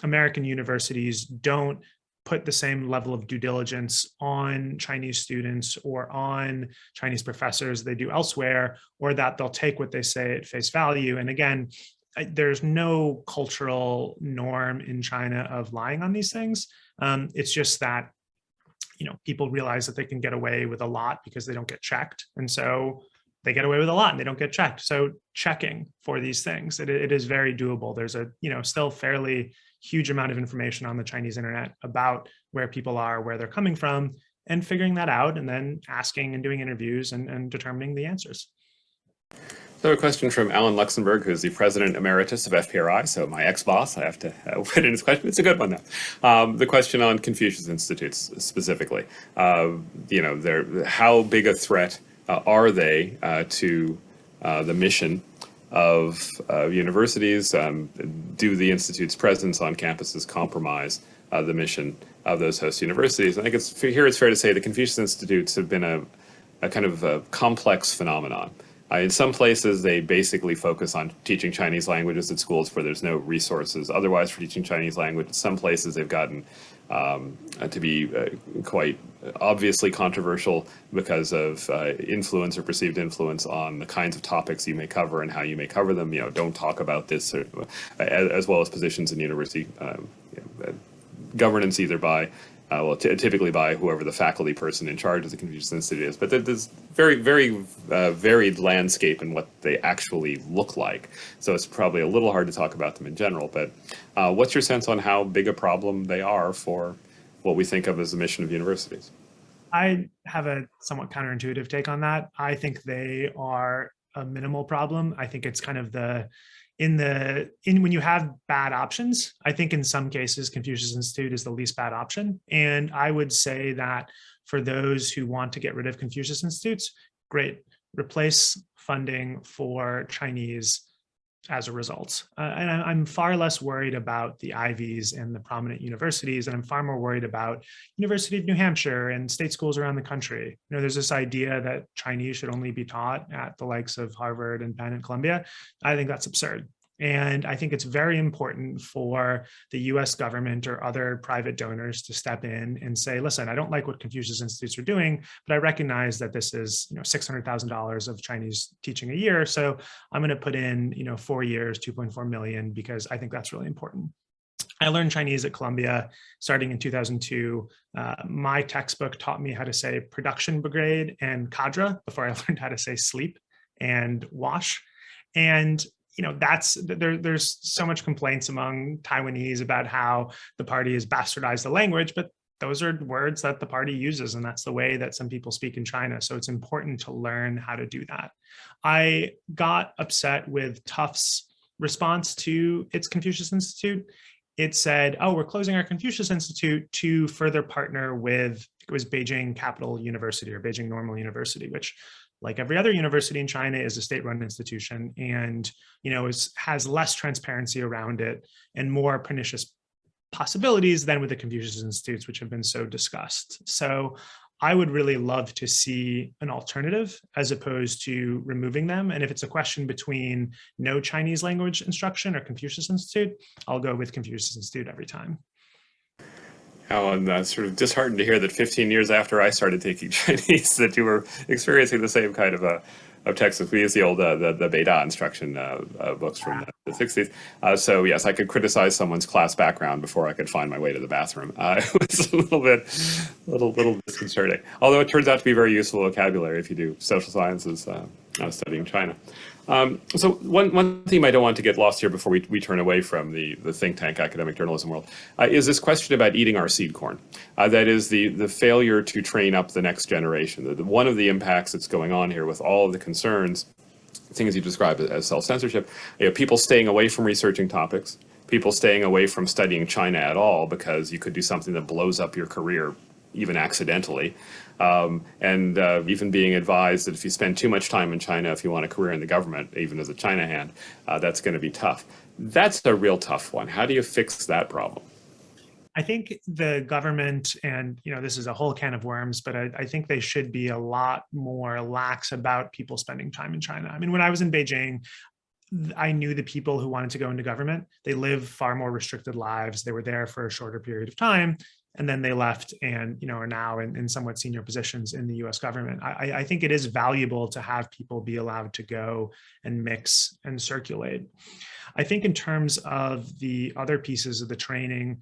American universities don't put the same level of due diligence on Chinese students or on Chinese professors they do elsewhere, or that they'll take what they say at face value. And again, there's no cultural norm in China of lying on these things. It's just that, people realize that they can get away with a lot because they don't get checked. And so they get away with a lot and they don't get checked. So checking for these things, it is very doable. There's a, still fairly huge amount of information on the Chinese internet about where people are, where they're coming from, and figuring that out, and then asking and doing interviews and determining the answers. So a question from Alan Luxembourg, who's the president emeritus of FPRI, so my ex-boss. I have to put in his question. It's a good one, though. The question on Confucius Institutes specifically. How big a threat are they to the mission of universities? Do the Institute's presence on campuses compromise the mission of those host universities? I think it's fair to say the Confucius Institutes have been a kind of a complex phenomenon. In some places, they basically focus on teaching Chinese languages at schools where there's no resources otherwise for teaching Chinese language. In some places, they've gotten to be quite obviously controversial because of influence or perceived influence on the kinds of topics you may cover and how you may cover them. Don't talk about this, as well as positions in university governance, either by typically by whoever the faculty person in charge of the Confucius Institute is. But there's very, very varied landscape in what they actually look like. So it's probably a little hard to talk about them in general. But what's your sense on how big a problem they are for what we think of as the mission of universities? I have a somewhat counterintuitive take on that. I think they are a minimal problem. I think it's kind of when you have bad options, I think in some cases, Confucius Institute is the least bad option. And I would say that for those who want to get rid of Confucius Institutes, great, replace funding for Chinese as a result. And I'm far less worried about the Ivies and the prominent universities, and I'm far more worried about University of New Hampshire and state schools around the country. There's this idea that Chinese should only be taught at the likes of Harvard and Penn and Columbia. I think that's absurd. And I think it's very important for the US government or other private donors to step in and say, listen, I don't like what Confucius Institutes are doing, but I recognize that this is $600,000 of Chinese teaching a year. So I'm going to put in 4 years, 2.4 million, because I think that's really important. I learned Chinese at Columbia starting in 2002. My textbook taught me how to say production brigade and cadre before I learned how to say sleep and wash. And there's so much complaints among Taiwanese about how the party has bastardized the language, but those are words that the party uses, and that's the way that some people speak in China. So it's important to learn how to do that. I got upset with Tufts' response to its Confucius Institute. It said, oh, we're closing our Confucius Institute to further partner with, it was Beijing Capital University or Beijing Normal University, which, like every other university in China, is a state-run institution and has less transparency around it and more pernicious possibilities than with the Confucius Institutes, which have been so discussed. So I would really love to see an alternative as opposed to removing them. And if it's a question between no Chinese language instruction or Confucius Institute, I'll go with Confucius Institute every time. Oh, and sort of disheartened to hear that 15 years after I started taking Chinese, that you were experiencing the same kind of textbooks. We use the old the Beida instruction books from the 60s. So yes, I could criticize someone's class background before I could find my way to the bathroom. It was a little disconcerting. Although it turns out to be very useful vocabulary if you do social sciences studying China. So one theme I don't want to get lost here before we turn away from the think tank academic journalism world is this question about eating our seed corn. That is the failure to train up the next generation. One of the impacts that's going on here with all of the concerns, things you describe as self-censorship, people staying away from researching topics, people staying away from studying China at all because you could do something that blows up your career even accidentally, and even being advised that if you spend too much time in China, if you want a career in the government, even as a China hand, that's going to be tough. That's a real tough one. How do you fix that problem? I think the government, and this is a whole can of worms, but I think they should be a lot more lax about people spending time in China. I mean, when I was in Beijing, I knew the people who wanted to go into government. They live far more restricted lives. They were there for a shorter period of time, and then they left and are now in somewhat senior positions in the US government. I think it is valuable to have people be allowed to go and mix and circulate. I think in terms of the other pieces of the training,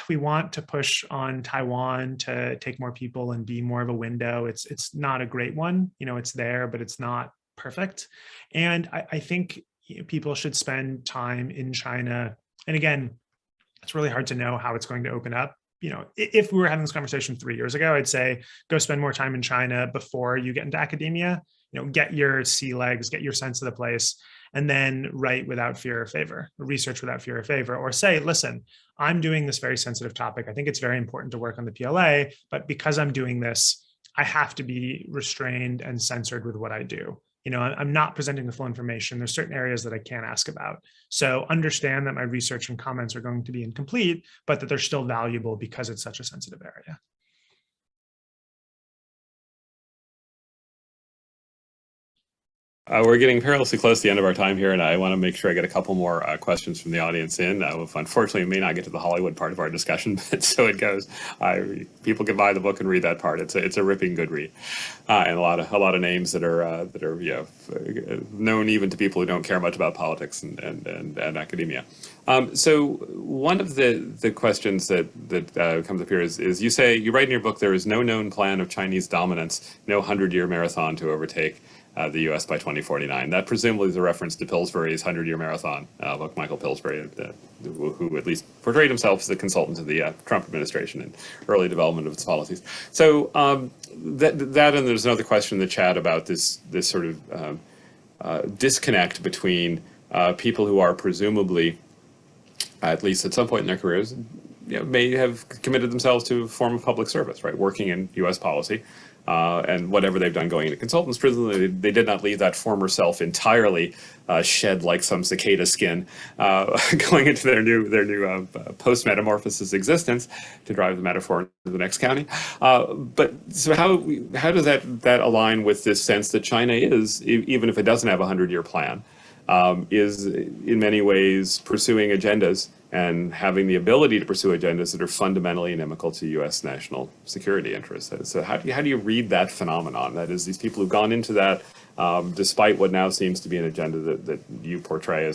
we want to push on Taiwan to take more people and be more of a window. It's not a great one. It's there, but it's not perfect. And I think people should spend time in China. And again, it's really hard to know how it's going to open up. If we were having this conversation 3 years ago, I'd say go spend more time in China before you get into academia. Get your sea legs, get your sense of the place, and then write without fear or favor, research without fear or favor, or say, listen, I'm doing this very sensitive topic. I think it's very important to work on the PLA, but because I'm doing this, I have to be restrained and censored with what I do. I'm not presenting the full information. There's certain areas that I can't ask about. So understand that my research and comments are going to be incomplete, but that they're still valuable because it's such a sensitive area. We're getting perilously close to the end of our time here, and I want to make sure I get a couple more questions from the audience in. Unfortunately, we may not get to the Hollywood part of our discussion, but so it goes. People can buy the book and read that part. It's a ripping good read, and a lot of names that are known even to people who don't care much about politics and academia. So one of the questions that comes up here is you write in your book there is no known plan of Chinese dominance, no 100-year marathon to overtake the U.S. by 2049. That presumably is a reference to Pillsbury's 100-year marathon book, Michael Pillsbury, who at least portrayed himself as a consultant to the Trump administration and early development of its policies. So that and there's another question in the chat about this sort of disconnect between people who are presumably, at least at some point in their careers, may have committed themselves to a form of public service, right, working in U.S. policy. And whatever they've done going into consultants, presumably they did not leave that former self entirely shed like some cicada skin, going into their new post-metamorphosis existence, to drive the metaphor into the next county. But so how does that align with this sense that China is, even if it doesn't have a 100-year plan, is in many ways pursuing agendas and having the ability to pursue agendas that are fundamentally inimical to U.S. national security interests. So how do you read that phenomenon? That is, these people who've gone into that despite what now seems to be an agenda that you portray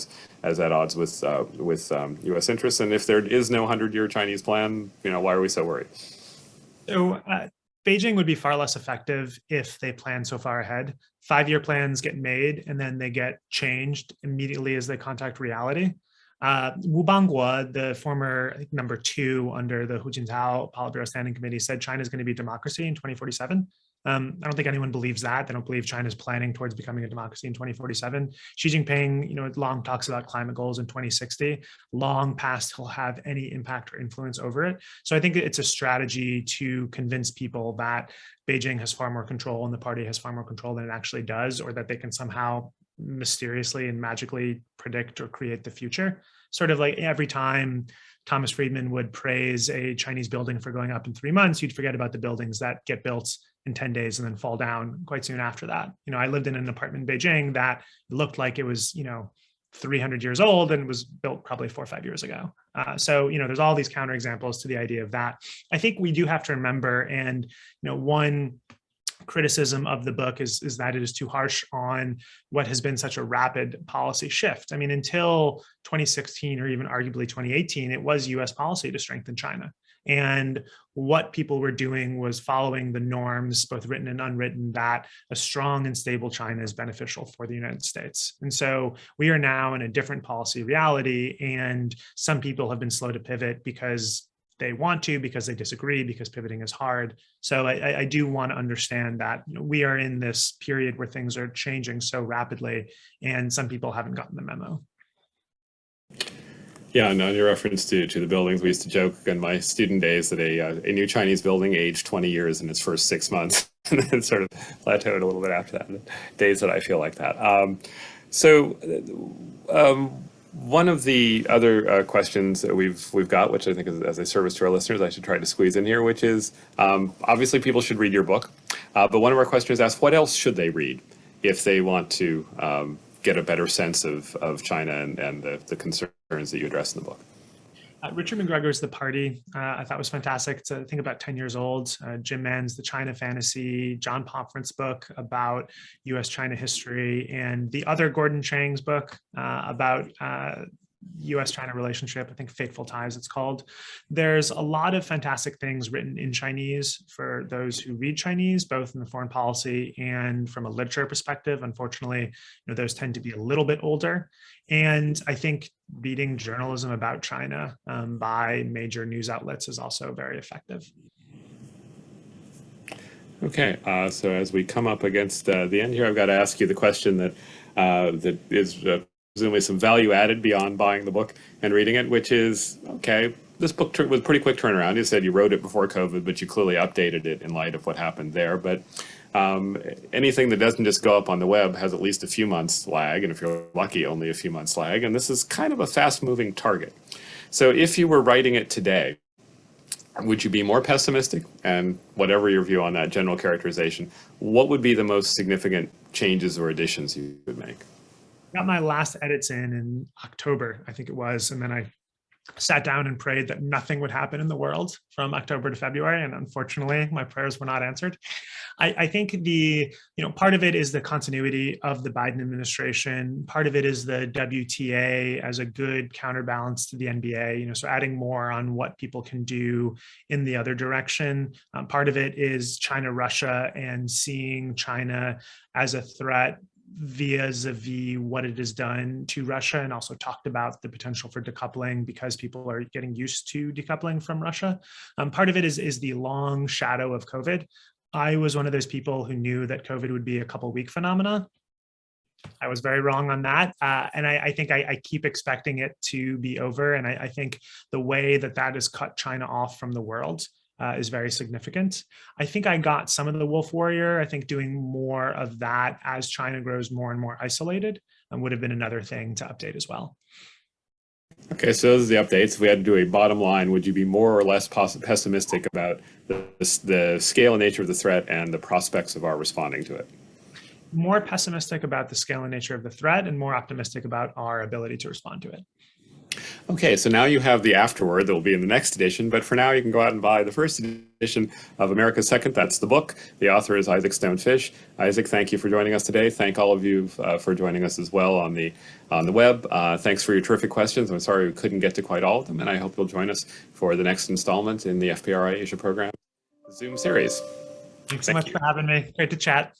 as at odds with U.S. interests. And if there is no 100-year Chinese plan, why are we so worried? So Beijing would be far less effective if they plan so far ahead. 5-year plans get made and then they get changed immediately as they contact reality. Wu Bangguo, the former number 2 under the Hu Jintao Politburo Standing Committee, said China is going to be a democracy in 2047. I don't think anyone believes that. They don't believe China is planning towards becoming a democracy in 2047. Xi Jinping, long talks about climate goals in 2060, long past he'll have any impact or influence over it. So I think it's a strategy to convince people that Beijing has far more control and the party has far more control than it actually does, or that they can somehow mysteriously and magically predict or create the future. Sort of like every time Thomas Friedman would praise a Chinese building for going up in 3 months, you'd forget about the buildings that get built in 10 days and then fall down quite soon after that. I lived in an apartment in Beijing that looked like it was, 300 years old and was built probably 4 or 5 years ago. So, there's all these counterexamples to the idea of that. I think we do have to remember, and, one criticism of the book is that it is too harsh on what has been such a rapid policy shift. I mean, until 2016 or even arguably 2018, it was US policy to strengthen China. And what people were doing was following the norms, both written and unwritten, that a strong and stable China is beneficial for the United States. And so we are now in a different policy reality, and some people have been slow to pivot because they want to, because they disagree, because pivoting is hard. So I do want to understand that we are in this period where things are changing so rapidly, and some people haven't gotten the memo. Yeah, and on your reference to the buildings, we used to joke in my student days that a new Chinese building aged 20 years in its first 6 months, and then sort of plateaued a little bit after that. Days that I feel like that. One of the other questions that we've got, which I think is as a service to our listeners, I should try to squeeze in here, which is obviously people should read your book, but one of our questioners asked, what else should they read if they want to get a better sense of China and the concerns that you address in the book? Richard McGregor's The Party, I thought was fantastic. It's, I think, about 10 years old. Jim Mann's The China Fantasy, John Pomfret's book about U.S.-China history, and the other Gordon Chang's book about U.S.-China relationship, I think Fateful Ties it's called. There's a lot of fantastic things written in Chinese for those who read Chinese, both in the foreign policy and from a literature perspective. Unfortunately, those tend to be a little bit older. And I think reading journalism about China by major news outlets is also very effective. Okay, so as we come up against the end here, I've got to ask you the question that is presumably some value added beyond buying the book and reading it, which is, okay, this book was a pretty quick turnaround. You said you wrote it before COVID, but you clearly updated it in light of what happened there. But anything that doesn't just go up on the web has at least a few months lag, and if you're lucky, only a few months lag. And this is kind of a fast-moving target. So if you were writing it today, would you be more pessimistic? And whatever your view on that general characterization, what would be the most significant changes or additions you would make? Got my last edits in October, I think it was, and then I sat down and prayed that nothing would happen in the world from October to February, and unfortunately, my prayers were not answered. I think part of it is the continuity of the Biden administration. Part of it is the WTA as a good counterbalance to the NBA. So adding more on what people can do in the other direction. Part of it is China, Russia, and seeing China as a threat vis-a-vis what it has done to Russia, and also talked about the potential for decoupling because people are getting used to decoupling from Russia. Part of it is the long shadow of COVID. I was one of those people who knew that COVID would be a couple-week phenomena. I was very wrong on that. And I think I keep expecting it to be over. And I think the way that has cut China off from the world is very significant. I think I got some of the wolf warrior. I think doing more of that as China grows more and more isolated would have been another thing to update as well. Okay, so those are the updates. If we had to do a bottom line, would you be more or less pessimistic about the scale and nature of the threat and the prospects of our responding to it? more pessimistic about the scale and nature of the threat and more optimistic about our ability to respond to it. Okay, so now you have the afterword that will be in the next edition, but for now you can go out and buy the first edition of America's Second. That's the book. The author is Isaac Stone-Fish. Isaac, thank you for joining us today. Thank all of you for joining us as well on the web. Thanks for your terrific questions. I'm sorry we couldn't get to quite all of them, and I hope you'll join us for the next installment in the FPRI Asia program Zoom series. Thanks so much for having me. Great to chat.